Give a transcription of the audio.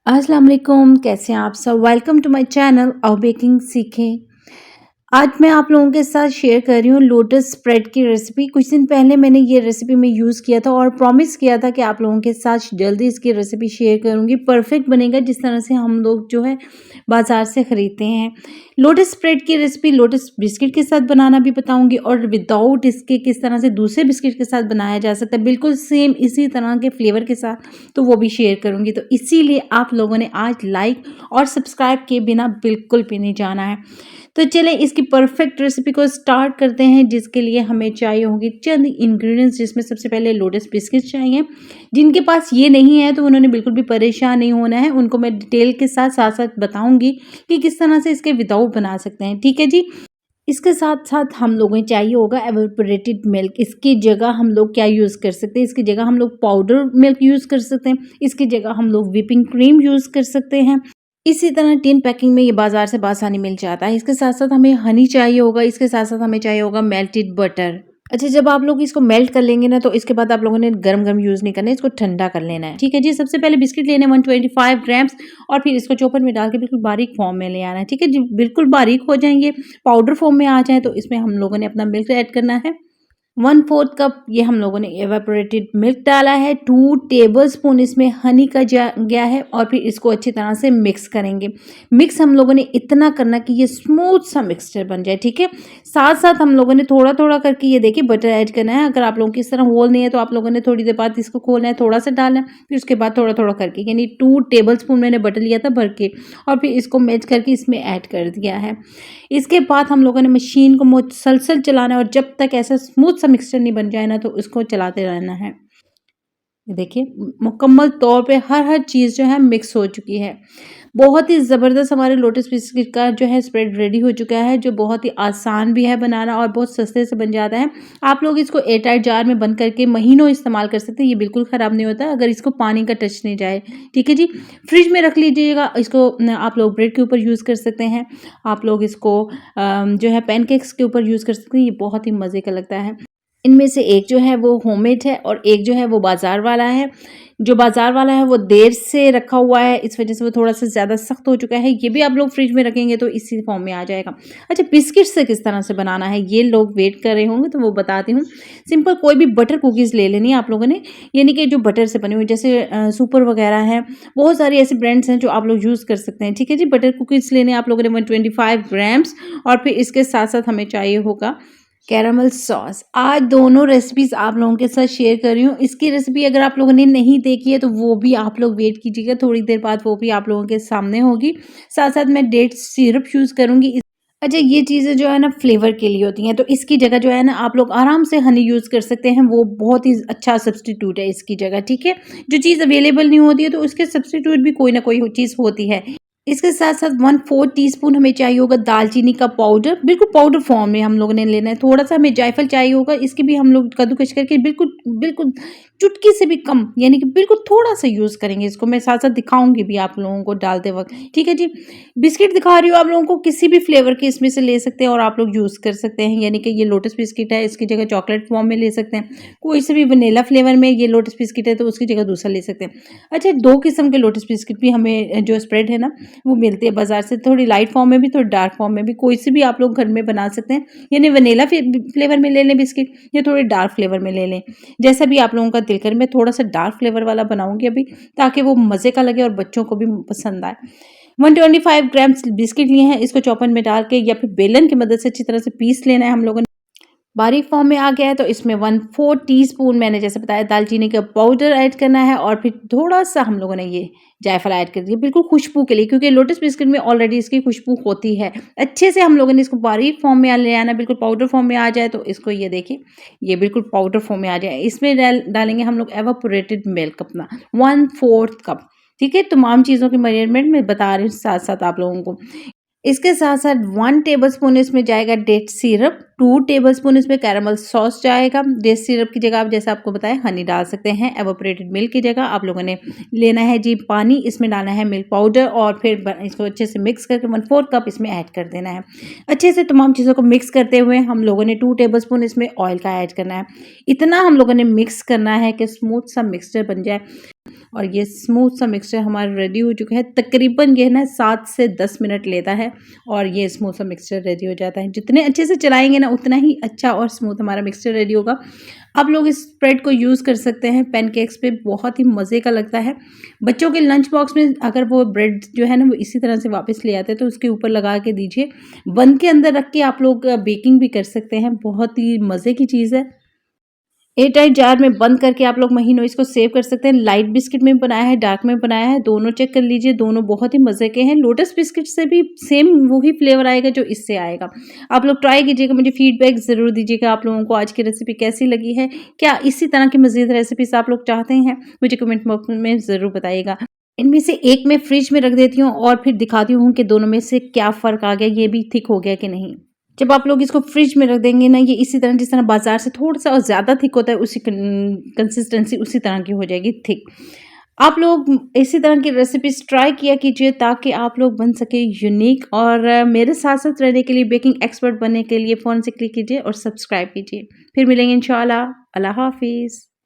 अस्सलाम वालेकुम, कैसे हैं आप सब। वेलकम टू माय चैनल और बेकिंग सीखें। आज मैं आप लोगों के साथ शेयर कर रही हूँ लोटस स्प्रेड की रेसिपी। कुछ दिन पहले मैंने ये रेसिपी में यूज़ किया था और प्रॉमिस किया था कि आप लोगों के साथ जल्दी इसकी रेसिपी शेयर करूँगी। परफेक्ट बनेगा जिस तरह से हम लोग जो है बाज़ार से ख़रीदते हैं। लोटस स्प्रेड की रेसिपी लोटस बिस्किट के साथ बनाना भी बताऊँगी और विदाउट इसके किस तरह से दूसरे बिस्किट के साथ बनाया जा सकता है, बिल्कुल सेम इसी तरह के फ्लेवर के साथ, तो वो भी शेयर करूँगी। तो इसीलिए आप लोगों ने आज लाइक और सब्सक्राइब किए बिना बिल्कुल भी नहीं जाना है। तो चलें इसकी परफेक्ट रेसिपी को स्टार्ट करते हैं, जिसके लिए हमें चाहिए होंगे चंद इंग्रेडिएंट्स, जिसमें सबसे पहले लोटस बिस्किट चाहिए। जिनके पास ये नहीं है तो उन्होंने बिल्कुल भी परेशान नहीं होना है, उनको मैं डिटेल के साथ साथ साथ बताऊंगी कि किस तरह से इसके विदाउट बना सकते हैं। ठीक है जी। इसके साथ साथ हम लोगों को चाहिए होगा एवापोरेटेड मिल्क। इसकी जगह हम लोग क्या यूज़ कर सकते हैं, इसकी जगह हम लोग पाउडर मिल्क यूज़ कर सकते हैं, इसकी जगह हम लोग व्हिपिंग क्रीम यूज़ कर सकते हैं। इसी तरह टिन पैकिंग में ये बाजार से आसानी मिल जाता है। इसके साथ साथ हमें हनी चाहिए होगा, इसके साथ साथ हमें चाहिए होगा मेल्टेड बटर। अच्छा, जब आप लोग इसको मेल्ट कर लेंगे ना, तो इसके बाद आप लोगों ने गरम गरम यूज़ नहीं करना है, इसको ठंडा कर लेना है। ठीक है जी। सबसे पहले बिस्किट लेने 125 ग्राम्स और फिर इसको चॉपर में डाल के बिल्कुल बारीक फॉर्म में ले आना है। ठीक है जी। बिल्कुल बारीक हो जाएंगे, पाउडर फॉर्म में आ जाए, तो इसमें हम लोगों ने अपना मिल्क ऐड करना है। 1/4 कप ये हम लोगों ने एवापोरेटेड मिल्क डाला है। 2 टेबलस्पून इसमें हनी का गया है और फिर इसको अच्छी तरह से मिक्स करेंगे। मिक्स हम लोगों ने इतना करना कि ये स्मूथ सा मिक्सचर बन जाए। ठीक है। साथ साथ हम लोगों ने थोड़ा थोड़ा करके ये देखिए बटर ऐड करना है। अगर आप लोगों की इस तरह होल नहीं है तो आप लोगों ने थोड़ी देर बाद इसको खोलना है, थोड़ा सा डालना है, फिर उसके बाद थोड़ा थोड़ा करके, यानी 2 टेबलस्पून मैंने बटर लिया था भर के, और फिर इसको मैच करके इसमें ऐड कर दिया है। इसके बाद हम लोगों ने मशीन को मुसलसल चलाना है और जब तक ऐसा स्मूथ सा मिक्सचर नहीं बन जाए ना, तो इसको चलाते रहना है। देखिए मुकम्मल तौर पे हर चीज़ जो है मिक्स हो चुकी है। बहुत ही ज़बरदस्त हमारे लोटस बिस्किट का जो है स्प्रेड रेडी हो चुका है, जो बहुत ही आसान भी है बनाना और बहुत सस्ते से बन जाता है। आप लोग इसको एयरटाइट जार में बंद करके महीनों इस्तेमाल कर सकते हैं, ये बिल्कुल ख़राब नहीं होता अगर इसको पानी का टच नहीं जाए। ठीक है जी। फ्रिज में रख लीजिएगा इसको। आप लोग ब्रेड के ऊपर यूज़ कर सकते हैं, आप लोग इसको जो है पैनकेक्स के ऊपर यूज़ कर सकते हैं। ये बहुत ही मज़े का लगता है। इनमें से एक जो है वो होममेड है और एक जो है वो बाज़ार वाला है। जो बाज़ार वाला है वो देर से रखा हुआ है, इस वज़ह से वो थोड़ा-सा ज़्यादा सख्त हो चुका है। ये भी आप लोग फ्रिज में रखेंगे तो इसी फॉर्म में आ जाएगा। अच्छा, बिस्किट से किस तरह से बनाना है ये लोग वेट कर रहे होंगे, तो वो बताती हूँ। सिंपल कोई भी बटर कुकीज़ ले लेनी है आप लोगों ने, यानी कि जो बटर से बनी हुई, जैसे सुपर वगैरह है, बहुत सारी ऐसे ब्रांड्स हैं जो आप लोग यूज़ कर सकते हैं। ठीक है जी। बटर कुकीज़ लेने आप लोगों ने 125 ग्राम्स और फिर इसके साथ-साथ हमें चाहिए होगा कैरामल सॉस। आज दोनों रेसिपीज़ आप लोगों के साथ शेयर कर रही हूँ। इसकी रेसिपी अगर आप लोगों ने नहीं देखी है तो वो भी आप लोग वेट कीजिएगा, थोड़ी देर बाद वो भी आप लोगों के सामने होगी। साथ-साथ मैं डेट सिरप यूज़ करूँगी। अच्छा, ये चीज़ें जो है ना फ्लेवर के लिए होती हैं, तो इसकी जगह जो है ना आप लोग आराम से हनी यूज़ कर सकते हैं, वो बहुत ही अच्छा सब्स्टिट्यूट है इसकी जगह। ठीक है। जो चीज़ अवेलेबल नहीं होती है तो उसके सब्स्टिट्यूट भी कोई ना कोई चीज़ होती है। इसके साथ-साथ 1/4 टीस्पून हमें चाहिए होगा दालचीनी का पाउडर, बिल्कुल पाउडर फॉर्म में हम लोगों ने लेना है। थोड़ा-सा हमें जायफल चाहिए होगा, इसकी भी हम लोग कद्दूकस करके बिल्कुल बिल्कुल चुटकी से भी कम, यानी कि बिल्कुल थोड़ा-सा यूज़ करेंगे इसको। मैं साथ-साथ दिखाऊँगी भी आप लोगों को डालते वक़्त। ठीक है जी। बिस्किट दिखा रही हूँ आप लोगों को, किसी भी फ्लेवर के इसमें से ले सकते हैं और आप लोग यूज़ कर सकते हैं, यानी कि ये लोटस बिस्किट है, इसकी जगह चॉकलेट फॉर्म में ले सकते हैं। कोई से भी वनीला फ्लेवर में ये लोटस बिस्किट है तो उसकी जगह दूसरा ले सकते हैं। अच्छा, 2 किस्म के लोटस बिस्किट भी हमें जो स्प्रेड है ना वो मिलती है बाज़ार से, थोड़ी लाइट फॉर्म में भी, थोड़ी डार्क फॉर्म में भी। कोई से भी आप लोग घर में बना सकते हैं, यानी वनीला फ्लेवर में ले लें बिस्किट या थोड़े डार्क फ्लेवर में ले लें, जैसा भी आप लोगों का दिल करे। मैं थोड़ा सा डार्क फ्लेवर वाला बनाऊंगी अभी, ताकि वो मज़े का लगे और बच्चों को भी पसंद आए। 125 ग्राम्स बिस्किट लिए हैं, इसको चॉपर में डाल के या फिर बेलन की मदद से अच्छी तरह से पीस लेना है हम लोगों ने। बारीक फॉर्म में आ गया है तो इसमें 1/4 टीस्पून मैंने जैसे बताया दालचीनी का पाउडर ऐड करना है और फिर थोड़ा-सा हम लोगों ने ये जायफल ऐड कर दिया, बिल्कुल खुशबू के लिए, क्योंकि लोटस बिस्किट में ऑलरेडी इसकी खुशबू होती है। अच्छे से हम लोगों ने इसको बारीक फॉर्म में ले आना, बिल्कुल पाउडर फॉर्म में आ जाए तो इसको ये देखिए, ये बिल्कुल पाउडर फॉर्म में आ जाए। इसमें डालेंगे हम लोग एवापोरेटेड मिल्क अपना 1/4 कप। ठीक है। तमाम चीज़ों की मेजरमेंट मैं बता रही हूँ साथ-साथ आप लोगों को। इसके साथ-साथ 1 टेबलस्पून इसमें जाएगा डेट सिरप, 2 टेबलस्पून इसमें कैरामल सॉस जाएगा। डेट सिरप की जगह आप जैसा आपको बताया हनी डाल सकते हैं। एवापोरेटेड मिल्क की जगह आप लोगों ने लेना है जी पानी, इसमें डालना है मिल्क पाउडर और फिर इसको अच्छे से मिक्स करके 1/4 कप इसमें ऐड कर देना है। अच्छे से तमाम चीज़ों को मिक्स करते हुए हम लोगों ने 2 टेबलस्पून इसमें ऑयल का ऐड करना है। इतना हम लोगों ने मिक्स करना है कि स्मूथ सा मिक्सचर बन जाए। और ये स्मूथ सा मिक्सचर हमारा रेडी हो चुका है। तकरीबन ये ना 7 से 10 मिनट लेता है और ये स्मूथ सा मिक्सचर रेडी हो जाता है। जितने अच्छे से चलाएँगे ना उतना ही अच्छा और स्मूथ हमारा मिक्सचर रेडी होगा। आप लोग इस स्प्रेड को यूज़ कर सकते हैं पैनकेक्स पे, बहुत ही मज़े का लगता है। बच्चों के लंच बॉक्स में अगर वो ब्रेड जो है ना वो इसी तरह से वापस ले आते हैं तो उसके ऊपर लगा के दीजिए। बंद के अंदर रख के आप लोग बेकिंग भी कर सकते हैं, बहुत ही मज़े की चीज़ है। एयरटाइट जार में बंद करके आप लोग महीनों इसको सेव कर सकते हैं। लाइट बिस्किट में बनाया है, डार्क में बनाया है, दोनों चेक कर लीजिए, दोनों बहुत ही मज़े के हैं। लोटस बिस्किट से भी सेम वही फ्लेवर आएगा जो इससे आएगा। आप लोग ट्राई कीजिएगा, मुझे फीडबैक ज़रूर दीजिएगा आप लोगों को आज की रेसिपी कैसी लगी है। क्या इसी तरह की मज़ीद रेसिपीज़ आप लोग चाहते हैं? मुझे कमेंट बॉक्स में ज़रूर बताइएगा। इनमें से एक मैं फ्रिज में रख देती हूँ और फिर दिखाती हूँ कि दोनों में से क्या फ़र्क आ गया, ये भी थिक हो गया कि नहीं। जब आप लोग इसको फ्रिज में रख देंगे ना, ये इसी तरह जिस तरह बाजार से थोड़ा-सा और ज़्यादा थिक होता है, उसी कंसिस्टेंसी उसी तरह की हो जाएगी थिक। आप लोग इसी तरह की रेसिपीज़ ट्राई किया कीजिए ताकि आप लोग बन सके यूनिक और मेरे साथ-साथ रहने के लिए, बेकिंग एक्सपर्ट बनने के लिए फ़ौरन से क्लिक कीजिए और सब्सक्राइब कीजिए। फिर मिलेंगे इंशाल्लाह। अल्लाह हाफ़िज़।